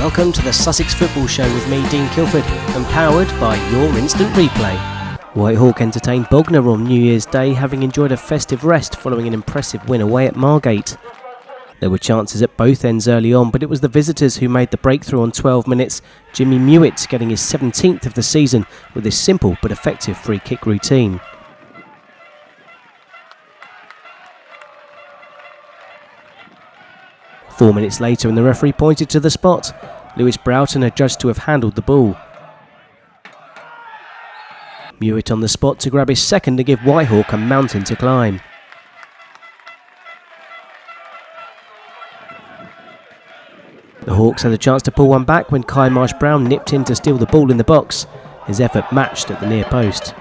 Welcome to the Sussex Football Show with me, Dean Kilford, and powered by your instant replay. Whitehawk entertained Bognor on New Year's Day, having enjoyed a festive rest following an impressive win away at Margate. There were chances at both ends early on, but it was the visitors who made the breakthrough on 12 minutes, Jimmy Mewett getting his 17th of the season with his simple but effective free kick routine. Four minutes later and the referee pointed to the spot. Lewes Broughton had judged to have handled the ball. Mewett on the spot to grab his second to give Whitehawk a mountain to climb. The Hawks had a chance to pull one back when Kai Marsh-Brown nipped in to steal the ball in the box. His effort matched at the near post.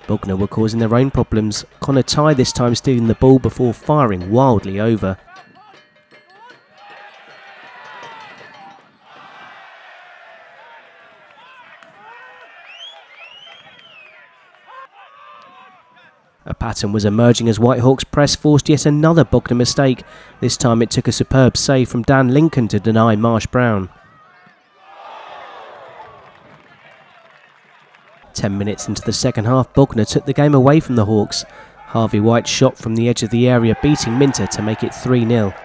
Bognor were causing their own problems, Connor Tye this time stealing the ball before firing wildly over. A pattern was emerging as Whitehawk's press forced yet another Bognor mistake. This time it took a superb save from Dan Lincoln to deny Marsh-Brown. 10 minutes into the second half, Bognor took the game away from the Hawks. Harvey White's shot from the edge of the area beating Minter to make it 3-0.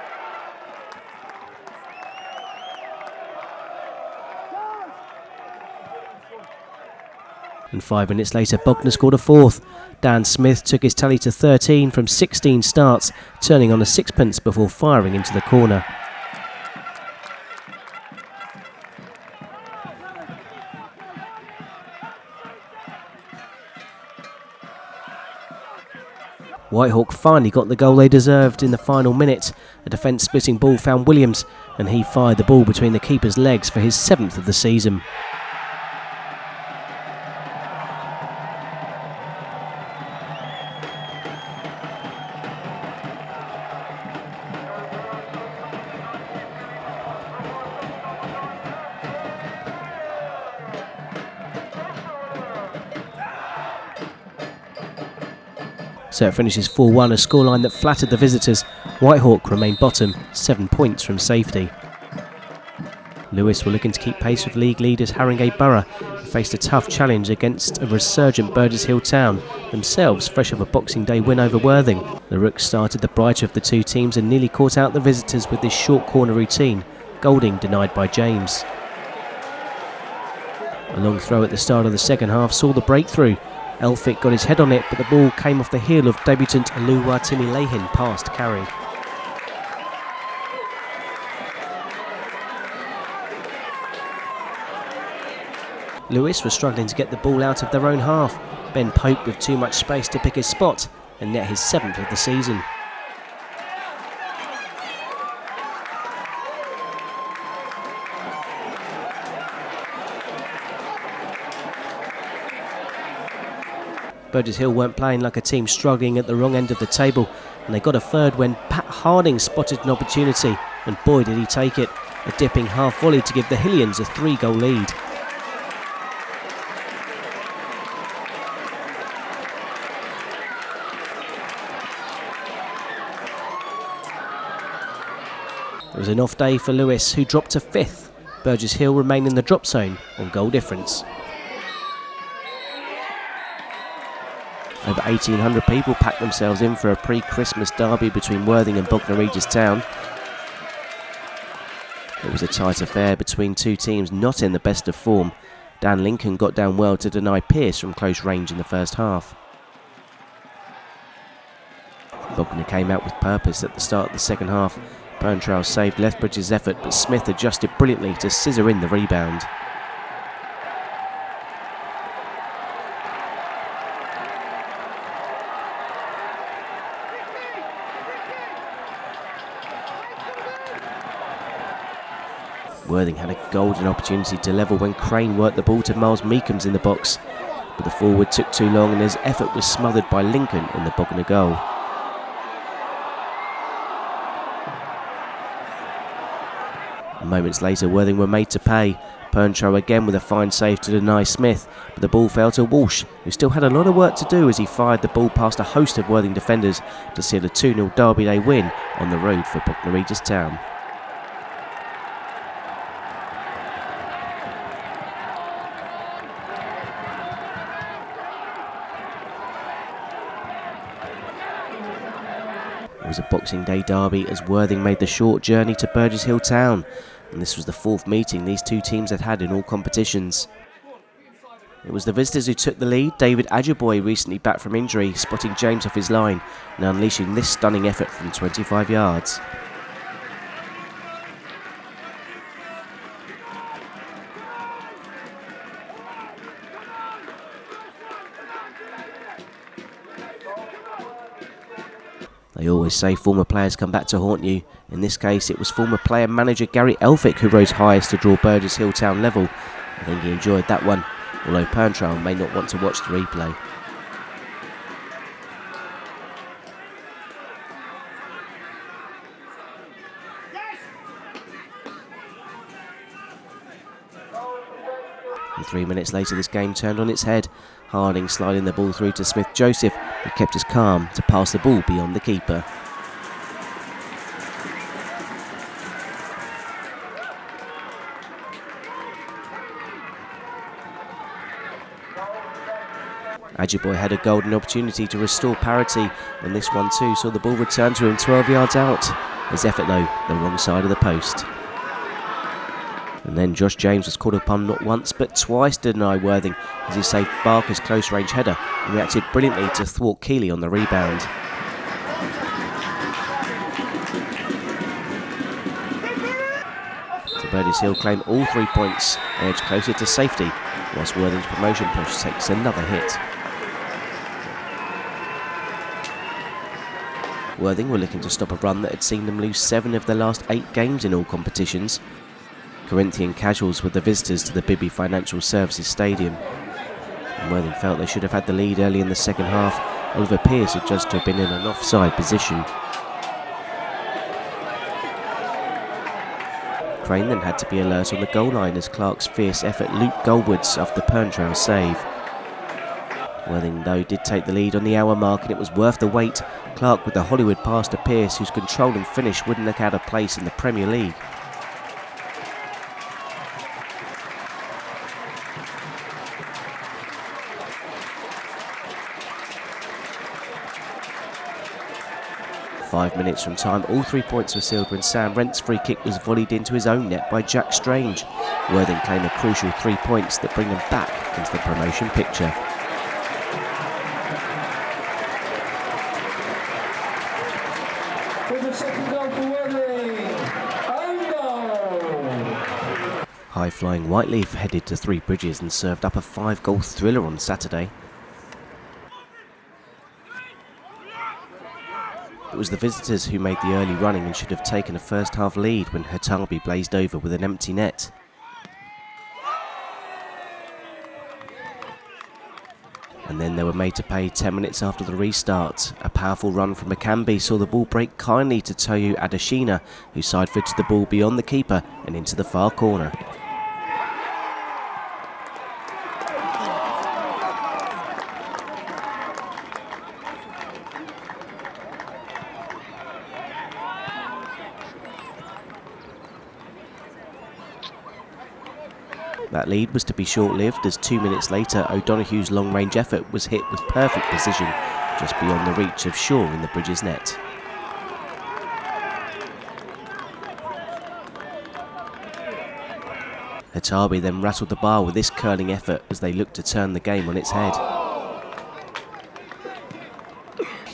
And 5 minutes later, Bognor scored a fourth. Dan Smith took his tally to 13 from 16 starts, turning on a sixpence before firing into the corner. Whitehawk finally got the goal they deserved in the final minute. A defence-splitting ball found Williams, and he fired the ball between the keeper's legs for his 7th of the season. So it finishes 4-1, a scoreline that flattered the visitors. Whitehawk remained bottom, 7 points from safety. Lewes were looking to keep pace with league leaders Haringey Borough, who faced a tough challenge against a resurgent Burgess Hill town, themselves fresh of a Boxing Day win over Worthing. The Rooks started the brighter of the two teams and nearly caught out the visitors with this short corner routine. Golding denied by James. A long throw at the start of the second half saw the breakthrough. Elphick got his head on it, but the ball came off the heel of debutant Oluwatimilehin past carry. Lewes were struggling to get the ball out of their own half. Ben Pope with too much space to pick his spot and net his 7th of the season. Burgess Hill weren't playing like a team struggling at the wrong end of the table, and they got a third when Pat Harding spotted an opportunity, and boy did he take it. A dipping half volley to give the Hillians a 3-goal lead. It was an off day for Lewes, who dropped to 5th. Burgess Hill remained in the drop zone on goal difference. Over 1,800 people packed themselves in for a pre-Christmas derby between Worthing and Bognor Regis Town. It was a tight affair between two teams not in the best of form. Dan Lincoln got down well to deny Pearce from close range in the first half. Bognor came out with purpose at the start of the second half. Burntrell saved Lethbridge's effort, but Smith adjusted brilliantly to scissor in the rebound. Worthing had a golden opportunity to level when Crane worked the ball to Miles Meekums in the box, but the forward took too long and his effort was smothered by Lincoln in the Bognor goal. Moments later, Worthing were made to pay. Perntrow again with a fine save to deny Smith, but the ball fell to Walsh, who still had a lot of work to do as he fired the ball past a host of Worthing defenders to seal a 2-0 Derby Day win on the road for Bognor Regis Town. It was a Boxing Day derby as Worthing made the short journey to Burgess Hill Town, and this was the fourth meeting these two teams had had in all competitions. It was the visitors who took the lead. David Ajiboye, recently back from injury, spotting James off his line and unleashing this stunning effort from 25 yards. They always say former players come back to haunt you. In this case, it was former player manager Gary Elphick who rose highest to draw Burgess Hill Town level. I think he enjoyed that one, although Perntrow may not want to watch the replay. And 3 minutes later this game turned on its head. Harding sliding the ball through to Smith Joseph, who kept his calm to pass the ball beyond the keeper. Ajiboye had a golden opportunity to restore parity, and this one too saw the ball return to him 12 yards out. His effort though, the wrong side of the post. And then Josh James was called upon not once but twice to deny Worthing as he saved Barker's close range header and reacted brilliantly to thwart Keeley on the rebound. So Burgess Hill claim all 3 points, edge closer to safety, whilst Worthing's promotion push takes another hit. Worthing were looking to stop a run that had seen them lose 7 of their last 8 games in all competitions. Corinthian casuals were the visitors to the Bibby Financial Services Stadium. And Worthing felt they should have had the lead early in the second half. Oliver Pearce had judged to have been in an offside position. Crane then had to be alert on the goal line as Clark's fierce effort looped goalwards after the Perntrow save. Worthing though did take the lead on the hour mark and it was worth the wait. Clark with the Hollywood pass to Pearce, whose controlling finish wouldn't look out of place in the Premier League. Five minutes from time, all 3 points were sealed when Sam Rent's free kick was volleyed into his own net by Jack Strange. Worthing claim a crucial 3 points that bring them back into the promotion picture. With the second goal for Whyteleafe, Arundel. High-flying Whyteleafe headed to Three Bridges and served up a 5-goal thriller on Saturday. It was the visitors who made the early running and should have taken a first-half lead when Hassocks blazed over with an empty net. And then they were made to pay 10 minutes after the restart. A powerful run from McCambie saw the ball break kindly to Toyo Adeshina, who side-footed the ball beyond the keeper and into the far corner. That lead was to be short-lived as 2 minutes later O'Donoghue's long-range effort was hit with perfect precision just beyond the reach of Shaw in the Bridges net. Hatabi then rattled the bar with this curling effort as they looked to turn the game on its head.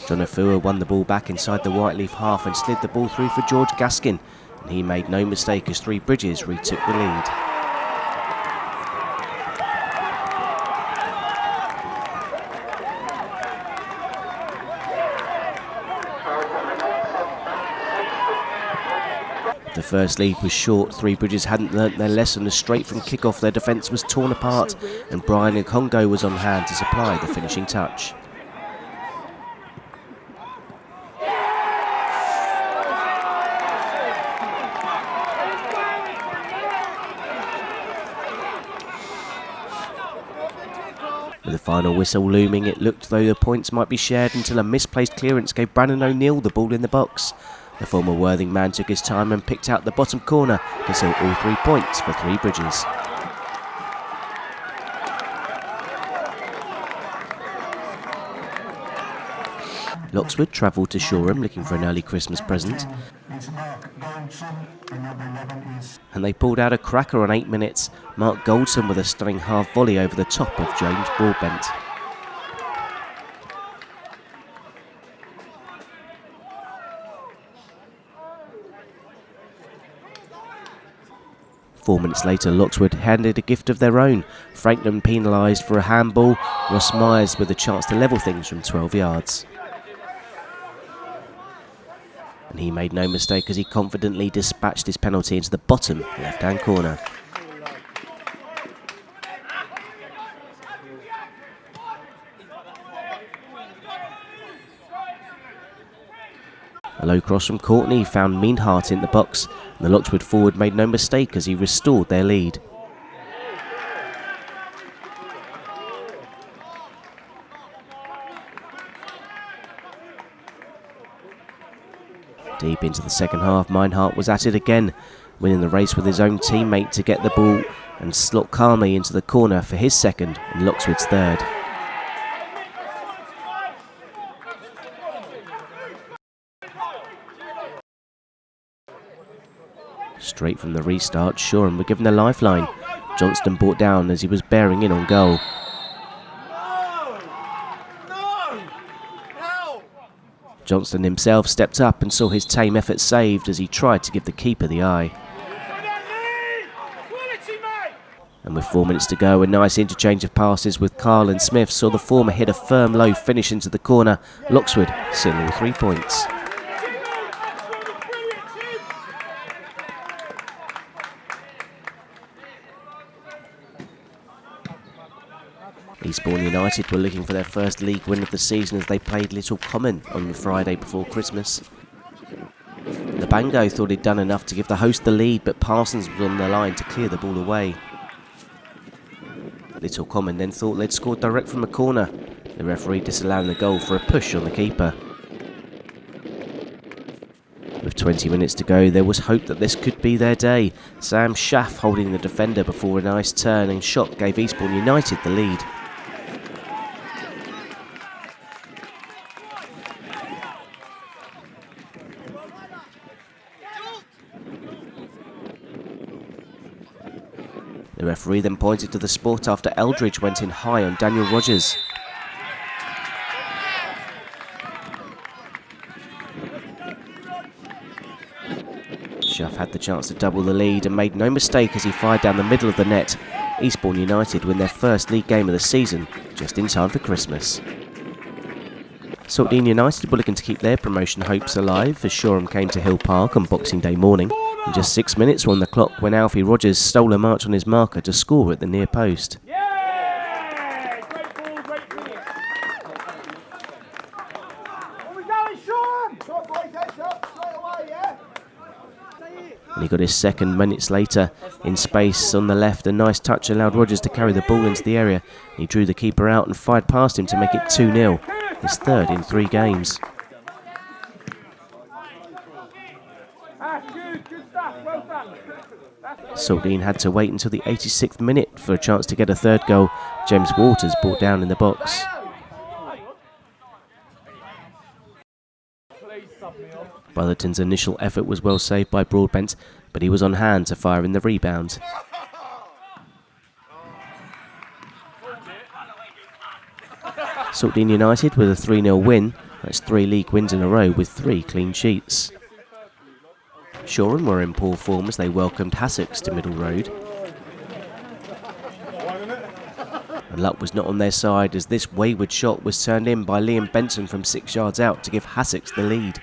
Donofua won the ball back inside the Whyteleafe half and slid the ball through for George Gaskin, and he made no mistake as Three Bridges retook the lead. The first lead was short. Three Bridges hadn't learnt their lesson as straight from kick-off their defence was torn apart and Brian Nkongo was on hand to supply the finishing touch. With the final whistle looming, it looked though the points might be shared until a misplaced clearance gave Brandon O'Neill the ball in the box. The former Worthing man took his time and picked out the bottom corner to seal all 3 points for Three Bridges. Loxwood travelled to Shoreham looking for an early Christmas present, and they pulled out a cracker on 8 minutes. Mark Goldson with a stunning half volley over the top of James Broadbent. Four minutes later, Loxwood handed a gift of their own. Franklin penalised for a handball. Ross Myers with a chance to level things from 12 yards. And he made no mistake as he confidently dispatched his penalty into the bottom left-hand corner. A low cross from Courtney found Meanhart in the box, and the Loxwood forward made no mistake as he restored their lead. Deep into the second half, Meanhart was at it again, winning the race with his own teammate to get the ball and slot calmly into the corner for his second and Loxwood's third. Straight from the restart, Shoreham were given a lifeline. Johnston brought down as he was bearing in on goal. Johnston himself stepped up and saw his tame effort saved as he tried to give the keeper the eye. And with 4 minutes to go, a nice interchange of passes with Carl and Smith saw the former hit a firm low finish into the corner. Loxwood seal all 3 points. Eastbourne United were looking for their first league win of the season as they played Little Common on the Friday before Christmas. The Bango thought he'd done enough to give the host the lead, but Parsons was on the line to clear the ball away. Little Common then thought they'd scored direct from a corner, the referee disallowing the goal for a push on the keeper. With 20 minutes to go, there was hope that this could be their day. Sam Schaff holding the defender before a nice turn and shot gave Eastbourne United the lead. The referee then pointed to the spot after Eldridge went in high on Daniel Rogers. Schaff had the chance to double the lead and made no mistake as he fired down the middle of the net. Eastbourne United win their first league game of the season, just in time for Christmas. Saltdean United were looking to keep their promotion hopes alive as Shoreham came to Hill Park on Boxing Day morning. And just 6 minutes were on the clock when Alfie Rogers stole a march on his marker to score at the near post. Yeah! Great ball, great finish. Are we going, Shoreham? Short boys, heads up, straight away, yeah? And he got his second minutes later. In space on the left, a nice touch allowed Rogers to carry the ball into the area. He drew the keeper out and fired past him to make it 2-0, his third in 3 games. Saltdean had to wait until the 86th minute for a chance to get a third goal. James Waters brought down in the box. Brotherton's initial effort was well saved by Broadbent, but he was on hand to fire in the rebound. Saltdean United with a 3-0 win. That's 3 league wins in a row with 3 clean sheets. Shoreham were in poor form as they welcomed Hassocks to Middle Road. And luck was not on their side as this wayward shot was turned in by Liam Benson from 6 yards out to give Hassocks the lead.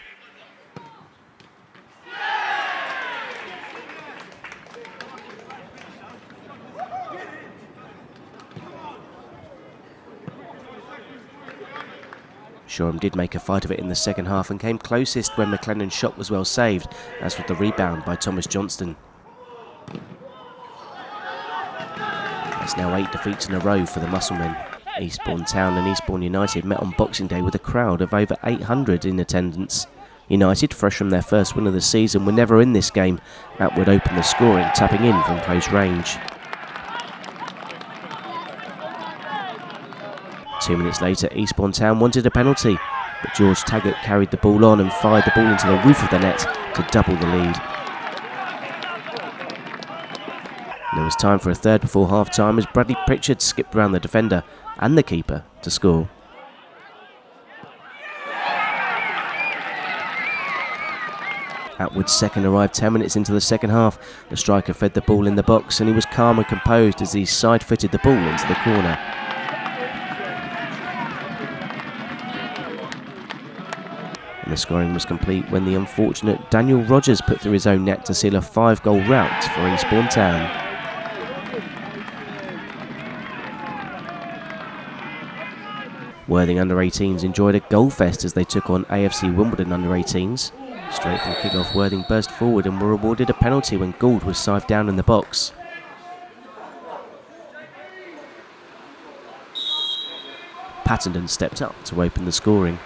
Shoreham did make a fight of it in the second half and came closest when McLennan's shot was well saved, as with the rebound by Thomas Johnston. That's now 8 defeats in a row for the Musclemen. Eastbourne Town and Eastbourne United met on Boxing Day with a crowd of over 800 in attendance. United, fresh from their first win of the season, were never in this game. Atwood opened the scoring, tapping in from close range. 2 minutes later, Eastbourne Town wanted a penalty, but George Taggart carried the ball on and fired the ball into the roof of the net to double the lead. There was time for a third before half-time as Bradley Pritchard skipped round the defender and the keeper to score. Atwood's second arrived 10 minutes into the second half. The striker fed the ball in the box and he was calm and composed as he side-footed the ball into the corner. And the scoring was complete when the unfortunate Daniel Rogers put through his own net to seal a 5-goal rout for Eastbourne Town. Worthing under-18s enjoyed a goal fest as they took on AFC Wimbledon under-18s. Straight from kick-off, Worthing burst forward and were awarded a penalty when Gould was sived down in the box. Pattenden stepped up to open the scoring.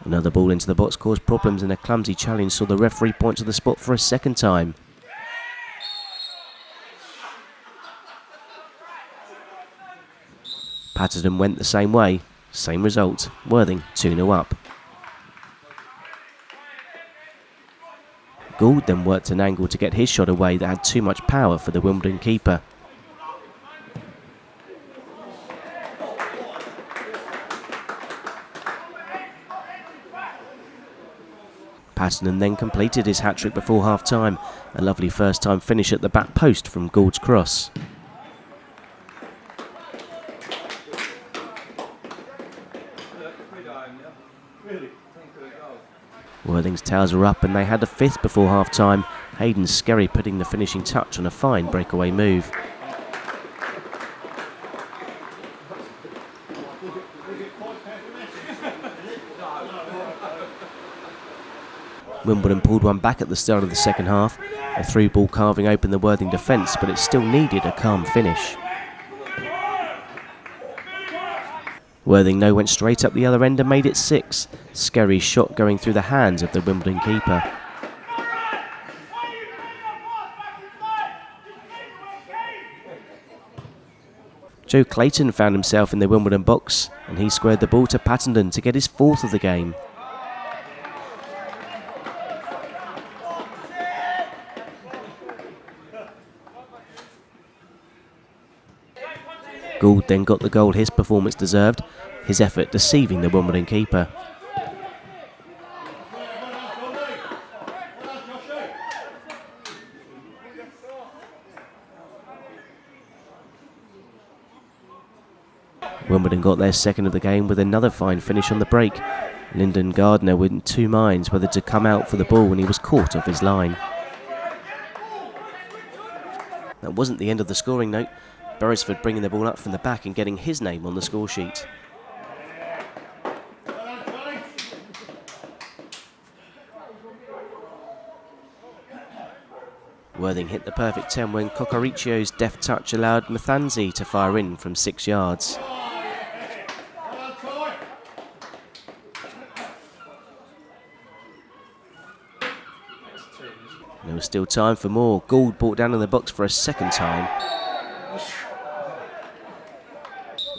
Another ball into the box caused problems and a clumsy challenge saw the referee point to the spot for a second time. Pattenden went the same way, same result, Worthing 2-0 up. Gould then worked an angle to get his shot away that had too much power for the Wimbledon keeper. Pattenden then completed his hat-trick before half-time, a lovely first-time finish at the back post from Gould's cross. Worthing's tails were up and they had a fifth before half-time, Hayden Skerry putting the finishing touch on a fine breakaway move. Wimbledon pulled one back at the start of the second half. A through ball carving opened the Worthing defence, but it still needed a calm finish. Worthing now went straight up the other end and made it 6. Skerry's shot going through the hands of the Wimbledon keeper. Joe Clayton found himself in the Wimbledon box and he squared the ball to Pattenden to get his 4th of the game. Gould then got the goal his performance deserved, his effort deceiving the Wimbledon keeper. Wimbledon got their second of the game with another fine finish on the break. Lyndon Gardner was in two minds whether to come out for the ball when he was caught off his line. That wasn't the end of the scoring note. Beresford bringing the ball up from the back and getting his name on the score sheet. Worthing hit the perfect 10 when Cocoricchio's deft touch allowed Mathanzi to fire in from 6 yards. There was still time for more. Gould brought down in the box for a second time.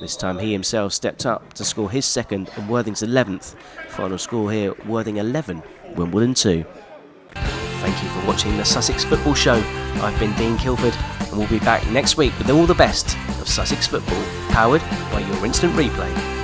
This time he himself stepped up to score his second and Worthing's 11th. Final score here, Worthing 11, Wimbledon 2. Thank you for watching the Sussex Football Show. I've been Dean Kilford and we'll be back next week with all the best of Sussex football, powered by your instant replay.